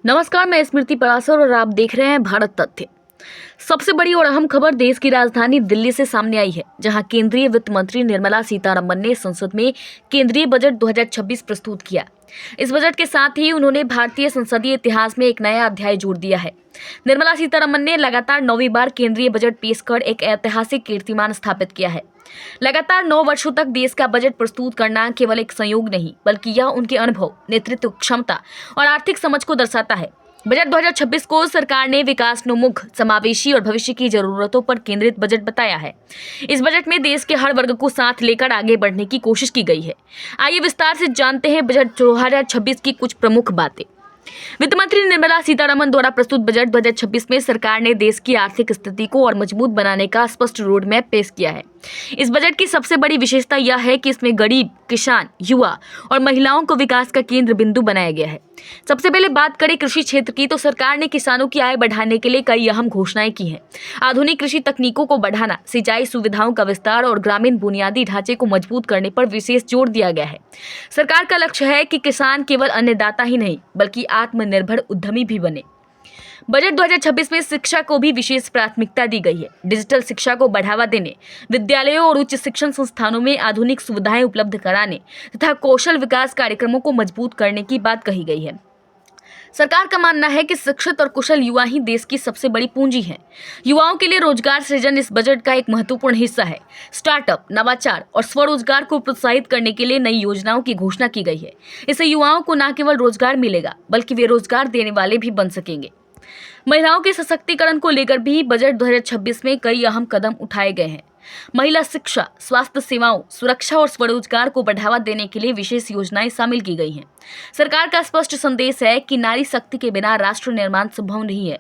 नमस्कार, मैं स्मृति परासर और आप देख रहे हैं भारत तथ्य। सबसे बड़ी और अहम खबर देश की राजधानी दिल्ली से सामने आई है, जहां केंद्रीय वित्त मंत्री निर्मला सीतारमण ने संसद में केंद्रीय बजट 2026 प्रस्तुत किया। इस बजट के साथ ही उन्होंने भारतीय संसदीय इतिहास में एक नया अध्याय जोड़ दिया है। निर्मला सीतारमण ने लगातार 9वीं बार केंद्रीय बजट पेश कर एक ऐतिहासिक कीर्तिमान स्थापित किया है। लगातार 9 वर्षों तक देश का बजट प्रस्तुत करना केवल एक संयोग नहीं, बल्कि यह उनके अनुभव, नेतृत्व क्षमता और आर्थिक समझ को दर्शाता है। बजट 2026 को सरकार ने विकासोन्मुख, समावेशी और भविष्य की जरूरतों पर केंद्रित बजट बताया है। इस बजट में देश के हर वर्ग को साथ लेकर आगे बढ़ने की कोशिश की गई है। आइए विस्तार से जानते हैं बजट 2026 की कुछ प्रमुख बातें। वित्त मंत्री निर्मला सीतारमण द्वारा प्रस्तुत बजट 2026 में सरकार ने देश की आर्थिक स्थिति को और मजबूत बनाने का स्पष्ट रोड मैप पेश किया है। इस बजट की सबसे बड़ी विशेषता यह है कि इसमें गरीब, किसान, युवा और महिलाओं को विकास का केंद्र बिंदु बनाया गया है। सबसे पहले बात करें कृषि क्षेत्र की, तो सरकार ने किसानों की आय बढ़ाने के लिए कई अहम घोषणाएं की हैं। आधुनिक कृषि तकनीकों को बढ़ाना, सिंचाई सुविधाओं का विस्तार और ग्रामीण बुनियादी ढांचे को मजबूत करने पर विशेष जोर दिया गया है। सरकार का लक्ष्य है कि किसान केवल अन्नदाता ही नहीं, बल्कि आत्मनिर्भर उद्यमी भी बने। बजट 2026 में शिक्षा को भी विशेष प्राथमिकता दी गई है। डिजिटल शिक्षा को बढ़ावा देने, विद्यालयों और उच्च शिक्षण संस्थानों में आधुनिक सुविधाएं उपलब्ध कराने तथा कौशल विकास कार्यक्रमों को मजबूत करने की बात कही गई है। सरकार का मानना है कि शिक्षित और कुशल युवा ही देश की सबसे बड़ी पूंजी है। युवाओं के लिए रोजगार सृजन इस बजट का एक महत्वपूर्ण हिस्सा है। स्टार्टअप, नवाचार और स्वरोजगार को प्रोत्साहित करने के लिए नई योजनाओं की घोषणा की गई है। इससे युवाओं को न केवल रोजगार मिलेगा, बल्कि वे रोजगार देने वाले भी बन सकेंगे। महिलाओं के सशक्तिकरण को लेकर भी बजट 2026 में कई अहम कदम उठाए गए हैं। महिला शिक्षा, स्वास्थ्य सेवाओं, सुरक्षा और स्वरोजगार को बढ़ावा देने के लिए विशेष योजनाएं शामिल की गई हैं। सरकार का स्पष्ट संदेश है कि नारी शक्ति के बिना राष्ट्र निर्माण संभव नहीं है।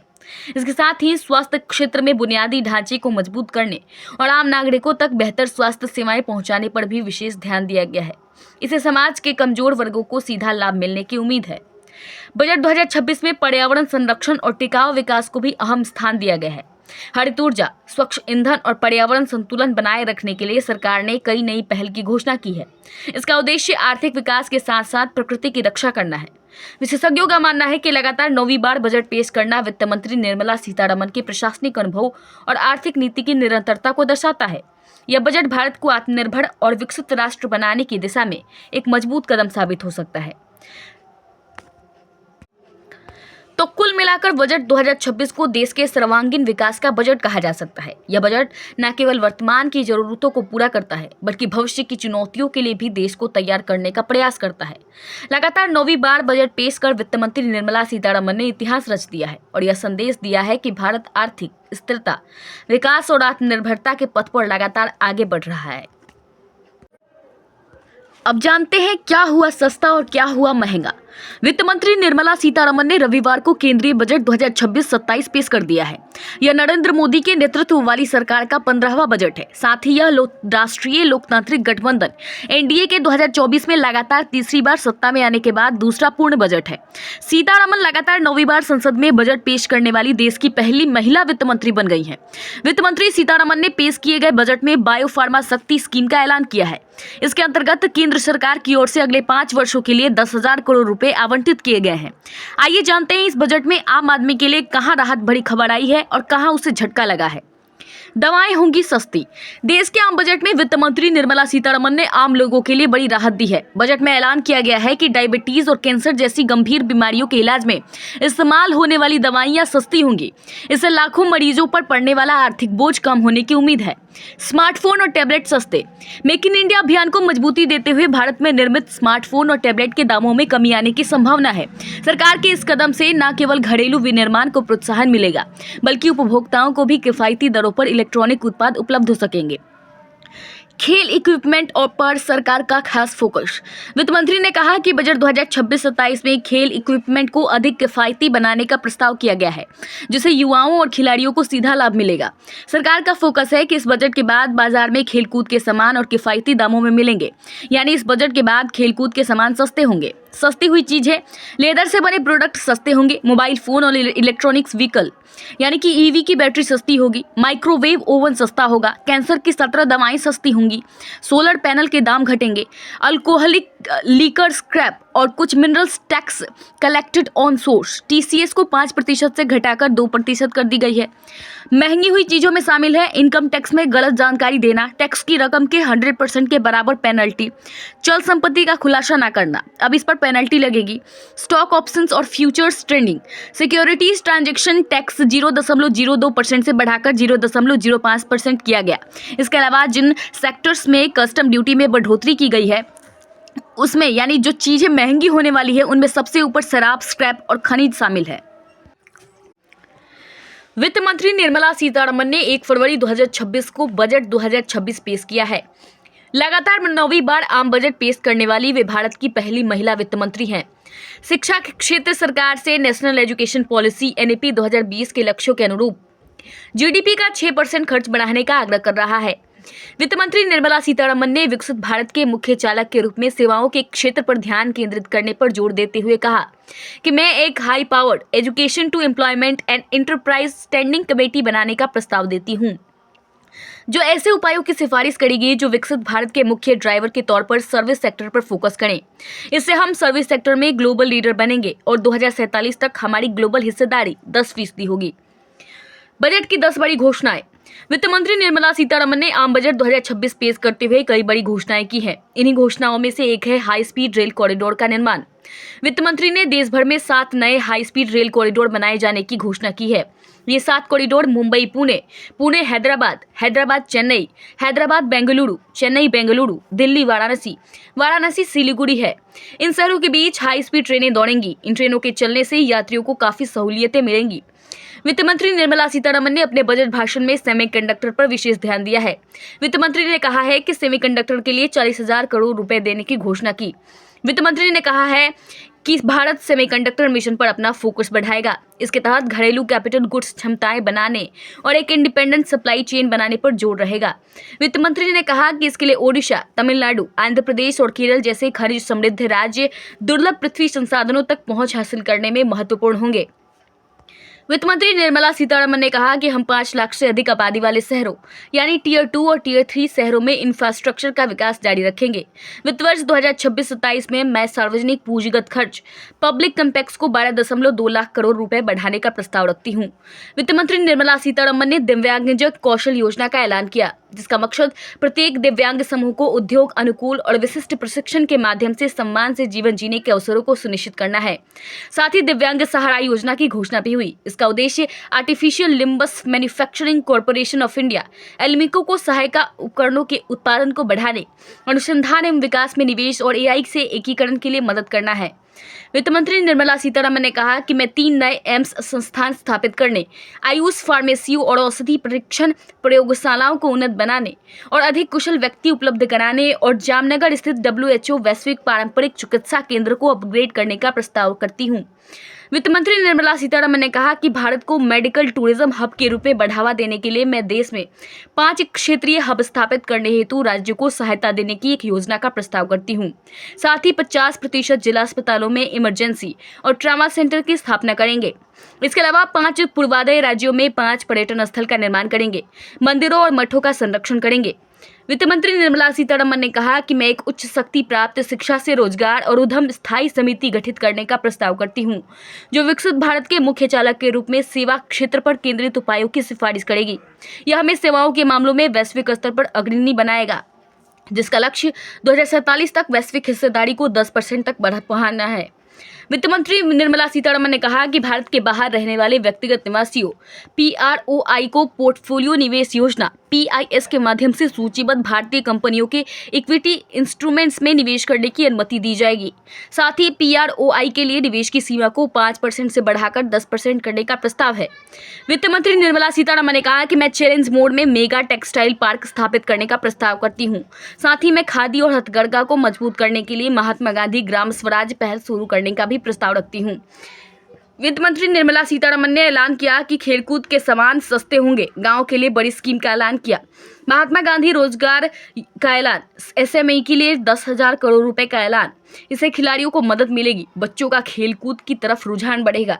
इसके साथ ही स्वास्थ्य क्षेत्र में बुनियादी ढांचे को मजबूत करने और आम नागरिकों तक बेहतर स्वास्थ्य सेवाएं पहुंचाने पर भी विशेष ध्यान दिया गया है। इससे समाज के कमजोर वर्गों को सीधा लाभ मिलने की उम्मीद है। बजट 2026 में पर्यावरण संरक्षण और टिकाऊ विकास को भी अहम स्थान दिया गया है। हरित ऊर्जा, स्वच्छ ईंधन और पर्यावरण संतुलन बनाए रखने के लिए सरकार ने कई नई पहल की घोषणा की है। इसका उद्देश्य आर्थिक विकास के साथ साथ प्रकृति की रक्षा करना है। विशेषज्ञों का मानना है कि लगातार 9वीं बार बजट पेश करना वित्त मंत्री निर्मला सीतारमण के प्रशासनिक अनुभव और आर्थिक नीति की निरंतरता को दर्शाता है। यह बजट भारत को आत्मनिर्भर और विकसित राष्ट्र बनाने की दिशा में एक मजबूत कदम साबित हो सकता है। तो कुल मिलाकर बजट 2026 को देश के सर्वांगीण विकास का बजट कहा जा सकता है। यह बजट न केवल वर्तमान की जरूरतों को पूरा करता है, बल्कि भविष्य की चुनौतियों के लिए भी देश को तैयार करने का प्रयास करता है। लगातार 9वीं बार बजट पेश कर वित्त मंत्री निर्मला सीतारमण ने इतिहास रच दिया है और यह संदेश दिया है कि भारत आर्थिक स्थिरता, विकास और आत्मनिर्भरता के पथ पर लगातार आगे बढ़ रहा है। अब जानते हैं क्या हुआ सस्ता और क्या हुआ महंगा। वित्त मंत्री निर्मला सीतारमण ने रविवार को केंद्रीय बजट 2026-27 पेश कर दिया है। यह नरेंद्र मोदी के नेतृत्व वाली सरकार का 15वां बजट है। साथ ही यह राष्ट्रीय लोकतांत्रिक गठबंधन एनडीए के 2024 में लगातार तीसरी बार सत्ता में आने के बाद दूसरा पूर्ण बजट है। सीतारमण लगातार 9वीं बार संसद में बजट पेश करने वाली देश की पहली महिला वित्त मंत्री बन गई हैं। वित्त मंत्री सीतारमण ने पेश किए गए बजट में बायोफार्मा शक्ति स्कीम का ऐलान किया है। इसके अंतर्गत केंद्र सरकार की ओर से अगले 5 वर्षों के लिए 10,000 करोड़ रुपए आवंटित किए गए हैं। आइए जानते हैं इस बजट में आम आदमी के लिए कहां राहत भरी खबर आई है और कहां उसे झटका लगा है। दवाएं होंगी सस्ती। देश के आम बजट में वित्त मंत्री निर्मला सीतारमण ने आम लोगों के लिए बड़ी राहत दी है। बजट में ऐलान किया गया है कि डायबिटीज और कैंसर जैसी गंभीर बीमारियों के इलाज में इस्तेमाल होने वाली दवाइयां सस्ती होंगी। इससे लाखों मरीजों पर पड़ने वाला आर्थिक बोझ कम होने की उम्मीद है। स्मार्टफोन और टैबलेट सस्ते। मेक इन इंडिया अभियान को मजबूती देते हुए भारत में निर्मित स्मार्टफोन और टैबलेट के दामों में कमी आने की संभावना है। सरकार के इस कदम से न केवल घरेलू विनिर्माण को प्रोत्साहन मिलेगा, बल्कि उपभोक्ताओं को भी किफायती दरों पर इलेक्ट्रॉनिक उत्पाद उपलब्ध हो सकेंगे। खेल इक्विपमेंट और पर सरकार का खास फोकस। वित्त मंत्री ने कहा कि बजट 2026-27 में खेल इक्विपमेंट को अधिक किफायती बनाने का प्रस्ताव किया गया है, जिससे युवाओं और खिलाड़ियों को सीधा लाभ मिलेगा। सरकार का फोकस है कि इस बजट के बाद बाजार में खेलकूद के सामान और किफायती दामों में मिलेंगे। यानी इस बजट के बाद खेलकूद के सामान सस्ते होंगे। सस्ती हुई चीज है, लेदर से बने प्रोडक्ट सस्ते होंगे। मोबाइल फोन और इलेक्ट्रॉनिक्स व्हीकल यानी कि ईवी की बैटरी सस्ती होगी। माइक्रोवेव ओवन सस्ता होगा। कैंसर की 17 दवाएं सस्ती होंगी। सोलर पैनल के दाम घटेंगे। अल्कोहलिक लीकर स्क्रैप और कुछ minerals tax collected on source TCS को 5% से घटाकर 2% कर दी गई है। महंगी हुई चीजों में शामिल है इनकम टैक्स में गलत जानकारी देना, टैक्स की रकम के 100% के बराबर पेनल्टी, चल संपत्ति का खुलासा न करना, अब इस पर पेनल्टी लगेगी, स्टॉक ऑप्शंस और futures trading, securities transaction tax 0.02% से बढ़ाकर 0.05% किया गया। इसके अलावा जिन सेक्टर्स में कस्टम ड्यूटी में बढ़ोतरी की गई है उसमें यानी जो चीजें महंगी होने वाली है उनमें सबसे ऊपर शराब, स्क्रैप और खनिज शामिल है। वित्त मंत्री निर्मला सीतारमण ने 1 फरवरी 2026 को बजट 2026 पेश किया है। लगातार 9वीं बार आम बजट पेश करने वाली वे भारत की पहली महिला वित्त मंत्री हैं। शिक्षा के क्षेत्र सरकार से नेशनल एजुकेशन पॉलिसी NEP 2020 के लक्ष्यों के अनुरूप GDP का 6% खर्च बढ़ाने का आग्रह कर रहा है। वित्त मंत्री निर्मला सीतारमण ने विकसित भारत के मुख्य चालक के रूप में सेवाओं के क्षेत्र पर ध्यान केंद्रित करने पर जोर देते हुए कहा कि मैं एक high powered education to employment and enterprise standing committee बनाने का प्रस्ताव देती हूं, जो ऐसे उपायों की सिफारिश करेगी जो विकसित भारत के मुख्य ड्राइवर के तौर पर सर्विस सेक्टर पर फोकस करें। इससे हम सर्विस सेक्टर में ग्लोबल लीडर बनेंगे और 2047 तक हमारी ग्लोबल हिस्सेदारी 10% होगी। बजट की 10 बड़ी घोषणाएं। वित्त मंत्री निर्मला सीतारमण ने आम बजट 2026 पेश करते हुए कई बड़ी घोषणाएं की हैं। इन्हीं घोषणाओं में से एक है हाई स्पीड रेल कॉरिडोर का निर्माण। वित्त मंत्री ने देश भर में 7 नए हाई स्पीड रेल कॉरिडोर बनाए जाने की घोषणा की है। ये 7 कॉरिडोर मुंबई पुणे, पुणे हैदराबाद, हैदराबाद चेन्नई, हैदराबाद बेंगलुरु, चेन्नई बेंगलुरु, दिल्ली वाराणसी, वाराणसी सिलीगुड़ी है। इन शहरों के बीच हाई स्पीड ट्रेनें दौड़ेंगी। इन ट्रेनों के चलने से यात्रियों को काफी सहूलियतें मिलेंगी। वित्त मंत्री निर्मला सीतारमण ने अपने बजट भाषण में सेमीकंडक्टर पर विशेष ध्यान दिया है। वित्त मंत्री ने कहा है कि सेमीकंडक्टर के लिए 40,000 करोड़ रुपए देने की घोषणा की। वित्त मंत्री ने कहा है कि भारत सेमीकंडक्टर मिशन पर अपना फोकस बढ़ाएगा। इसके तहत घरेलू कैपिटल गुड्स क्षमताएं बनाने और एक इंडिपेंडेंट सप्लाई चेन बनाने पर जोर रहेगा। वित्त मंत्री ने कहा कि इसके लिए ओडिशा, तमिलनाडु, आंध्र प्रदेश और केरल जैसे खनिज समृद्ध राज्य दुर्लभ पृथ्वी संसाधनों तक पहुंच हासिल करने में महत्वपूर्ण होंगे। वित्त मंत्री निर्मला सीतारमण ने कहा कि हम 5 लाख से अधिक आबादी वाले शहरों यानी टियर 2 और टियर 3 शहरों में इंफ्रास्ट्रक्चर का विकास जारी रखेंगे। वित्त वर्ष 2026-27 में मैं सार्वजनिक पूंजीगत खर्च पब्लिक कैपेक्स को 12.2 लाख करोड़ रुपए बढ़ाने का प्रस्ताव रखती हूँ। वित्त मंत्री निर्मला सीतारमण ने दिव्यांगजन कौशल योजना का ऐलान किया, जिसका मकसद प्रत्येक दिव्यांग समूह को उद्योग अनुकूल और विशिष्ट प्रशिक्षण के माध्यम से सम्मान से जीवन जीने के अवसरों को सुनिश्चित करना है। साथ ही दिव्यांग सहारा योजना की घोषणा भी हुई। इसका उद्देश्य artificial limbs manufacturing corporation of India ALIMCO को सहायता उपकरणों के उत्पादन को बढ़ाने, अनुसंधान एवं विकास में निवेश और AI से एकीकरण के लिए मदद करना है। वित्त मंत्री निर्मला सीतारमण ने कहा कि मैं 3 नए एम्स संस्थान स्थापित करने, आयुष फार्मेसियों और औषधि परीक्षण प्रयोगशालाओं को उन्नत बनाने और अधिक कुशल व्यक्ति उपलब्ध कराने और जामनगर स्थित WHO वैश्विक पारंपरिक चिकित्सा केंद्र को अपग्रेड करने का प्रस्ताव करती हूँ। वित्त मंत्री निर्मला सीतारमण ने कहा कि भारत को मेडिकल टूरिज्म हब के रूप में बढ़ावा देने के लिए मैं देश में 5 क्षेत्रीय हब स्थापित करने हेतु राज्यों को सहायता देने की एक योजना का प्रस्ताव करती हूं। साथ ही 50% जिला अस्पतालों में इमरजेंसी और ट्रॉमा सेंटर की स्थापना करेंगे। इसके अलावा 5 पूर्वादय राज्यों में 5 पर्यटन स्थल का निर्माण करेंगे, मंदिरों और मठों का संरक्षण करेंगे। वित्त मंत्री निर्मला सीतारमण ने कहा कि मैं एक उच्च शक्ति प्राप्त शिक्षा से रोजगार और उद्यम स्थायी समिति गठित करने का प्रस्ताव करती हूं, जो विकसित भारत के मुख्य चालक के रूप में सेवा क्षेत्र पर केंद्रित उपायों की सिफारिश करेगी। यह हमें सेवाओं के मामलों में वैश्विक स्तर पर अग्रणी बनाएगा, जिसका लक्ष्य 2047 तक वैश्विक हिस्सेदारी को 10% तक बढ़ाना है। वित्त मंत्री निर्मला सीतारमण ने कहा कि भारत के बाहर रहने वाले व्यक्तिगत निवासियों PROI को पोर्टफोलियो निवेश योजना PIS के माध्यम से सूचीबद्ध भारतीय कंपनियों के इक्विटी इंस्ट्रूमेंट्स में निवेश करने की अनुमति दी जाएगी। साथ ही PROI के लिए निवेश की सीमा को 5% से बढ़ाकर 10% करने का प्रस्ताव है। वित्त मंत्री निर्मला सीतारमण ने कहा कि मैं चैलेंज मोड में मेगा टेक्सटाइल पार्क स्थापित करने का प्रस्ताव करती हूँ। साथ ही मैं खादी और हथकरघा को मजबूत करने के लिए महात्मा गांधी ग्राम स्वराज पहल शुरू करने का भी प्रस्ताव रखती हूँ। वित्त मंत्री निर्मला सीतारमण ने ऐलान किया कि खेलकूद के सामान सस्ते होंगे। गांव के लिए बड़ी स्कीम का ऐलान किया। महात्मा गांधी रोजगार का ऐलान, SME के लिए 10,000 करोड़ रुपए का ऐलान। इससे खिलाड़ियों को मदद मिलेगी, बच्चों का खेलकूद की तरफ रुझान बढ़ेगा।